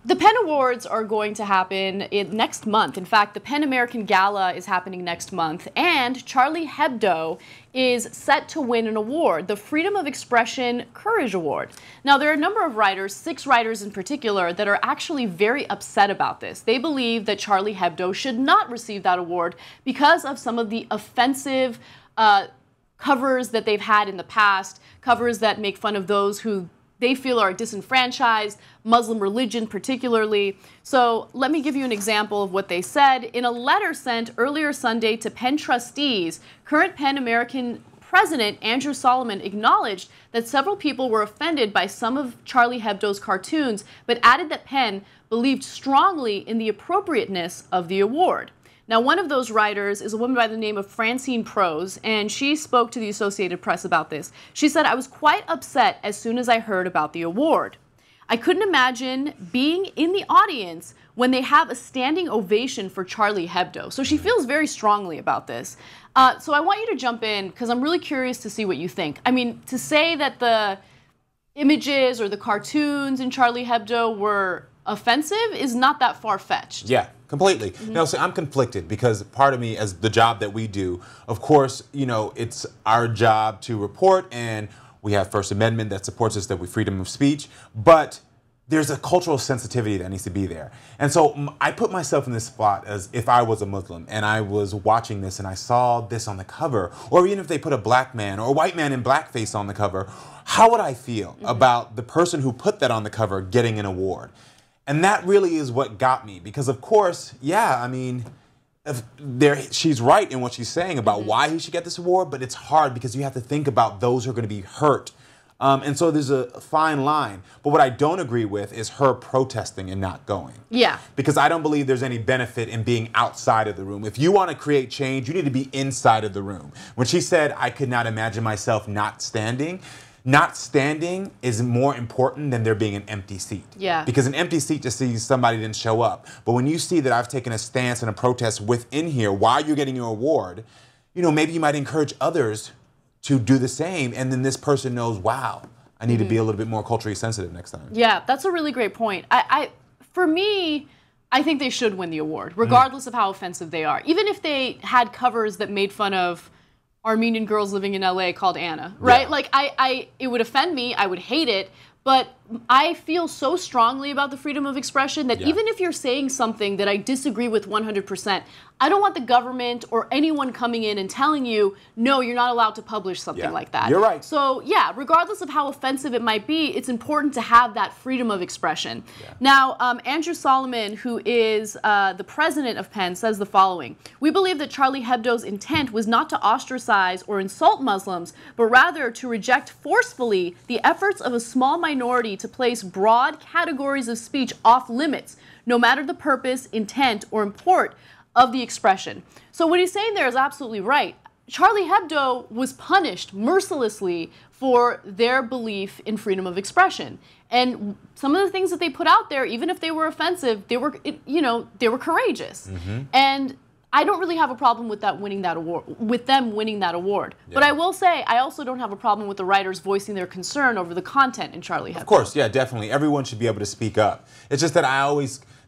The PEN Awards are going to happen next month. In fact, the PEN American Gala is happening next month, and Charlie Hebdo is set to win an award, the Freedom of Expression Courage Award. Now, there are a number of writers, 6 writers in particular, that are actually very upset about this. They believe that Charlie Hebdo should not receive that award because of some of the offensive covers that they've had in the past, covers that make fun of those who they feel are disenfranchised, Muslim religion particularly. So let me give you an example of what they said. In a letter sent earlier Sunday to PEN trustees, current PEN American President Andrew Solomon acknowledged that several people were offended by some of Charlie Hebdo's cartoons, but added that PEN believed strongly in the appropriateness of the award. Now, one of those writers is a woman by the name of Francine Prose, and she spoke to the Associated Press about this. She said, "I was quite upset as soon as I heard about the award. I couldn't imagine being in the audience when they have a standing ovation for Charlie Hebdo." So she feels very strongly about this. So I want you to jump in, because I'm really curious to see what you think. I mean, to say that the images or the cartoons in Charlie Hebdo were offensive is not that far-fetched. Yeah, completely. Now, see, I'm conflicted because part of me, as the job that we do, of course, you know, it's our job to report, and we have First Amendment that supports us, that we freedom of speech, but there's a cultural sensitivity that needs to be there. And so I put myself in this spot as if I was a Muslim and I was watching this and I saw this on the cover, or even if they put a black man or a white man in blackface on the cover, how would I feel about the person who put that on the cover getting an award? And that really is what got me, because of course, yeah, I mean, she's right in what she's saying about why he should get this award, but it's hard because you have to think about those who are going to be hurt. And so there's a fine line. But what I don't agree with is her protesting and not going. Yeah. Because I don't believe there's any benefit in being outside of the room. If you want to create change, you need to be inside of the room. When she said, "I could not imagine myself not standing is more important than there being an empty seat." Yeah. Because an empty seat just sees somebody didn't show up. But when you see that I've taken a stance and a protest within here while you're getting your award, you know, maybe you might encourage others to do the same, and then this person knows, wow, I need to be a little bit more culturally sensitive next time. Yeah, that's a really great point. For me, I think they should win the award, regardless of how offensive they are. Even if they had covers that made fun of Armenian girls living in LA called Anna, right? Yeah. Like, it would offend me, I would hate it, but I feel so strongly about the freedom of expression that even if you're saying something that I disagree with 100%, I don't want the government or anyone coming in and telling you, no, you're not allowed to publish something like that. You're right. So yeah, regardless of how offensive it might be, it's important to have that freedom of expression. Now, Andrew Solomon, who is the president of PEN, says the following: "We believe that Charlie Hebdo's intent was not to ostracize or insult Muslims, but rather to reject forcefully the efforts of a small minority to place broad categories of speech off limits, no matter the purpose, intent, or import of the expression." So what he's saying there is absolutely right. Charlie Hebdo was punished mercilessly for their belief in freedom of expression. And some of the things that they put out there, even if they were offensive, they were, you know, they were courageous. And I don't really have a problem with them winning that award. But I will say, I also don't have a problem with the writers voicing their concern over the content in Charlie Hebdo. Of course, yeah, definitely. Everyone should be able to speak up. It's just that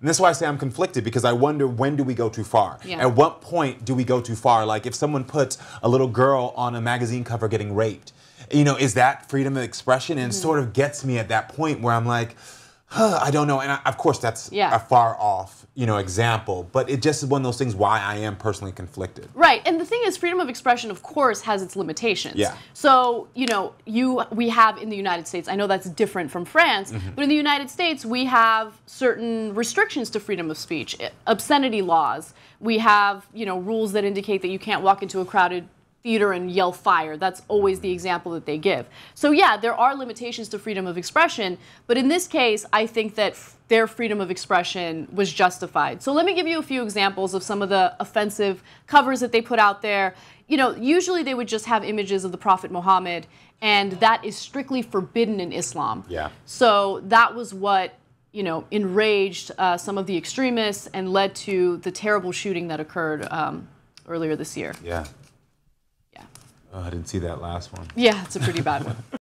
and that's why I say I'm conflicted, because I wonder, when do we go too far? At what point do we go too far? Like, if someone puts a little girl on a magazine cover getting raped, you know, is that freedom of expression? And it sort of gets me at that point where I'm like, I don't know. And of course, that's a far off, you know, example. But it just is one of those things why I am personally conflicted. Right. And the thing is, freedom of expression, of course, has its limitations. Yeah. So, you know, we have in the United States, I know that's different from France, but in the United States, we have certain restrictions to freedom of speech, obscenity laws. We have, you know, rules that indicate that you can't walk into a crowded theater and yell fire. That's always the example that they give. So yeah, there are limitations to freedom of expression, but in this case, I think that their freedom of expression was justified. So let me give you a few examples of some of the offensive covers that they put out there. You know, usually they would just have images of the Prophet Muhammad, and that is strictly forbidden in Islam. Yeah. So that was what, you know, enraged some of the extremists and led to the terrible shooting that occurred earlier this year. Yeah. Oh, I didn't see that last one. Yeah, it's a pretty bad one.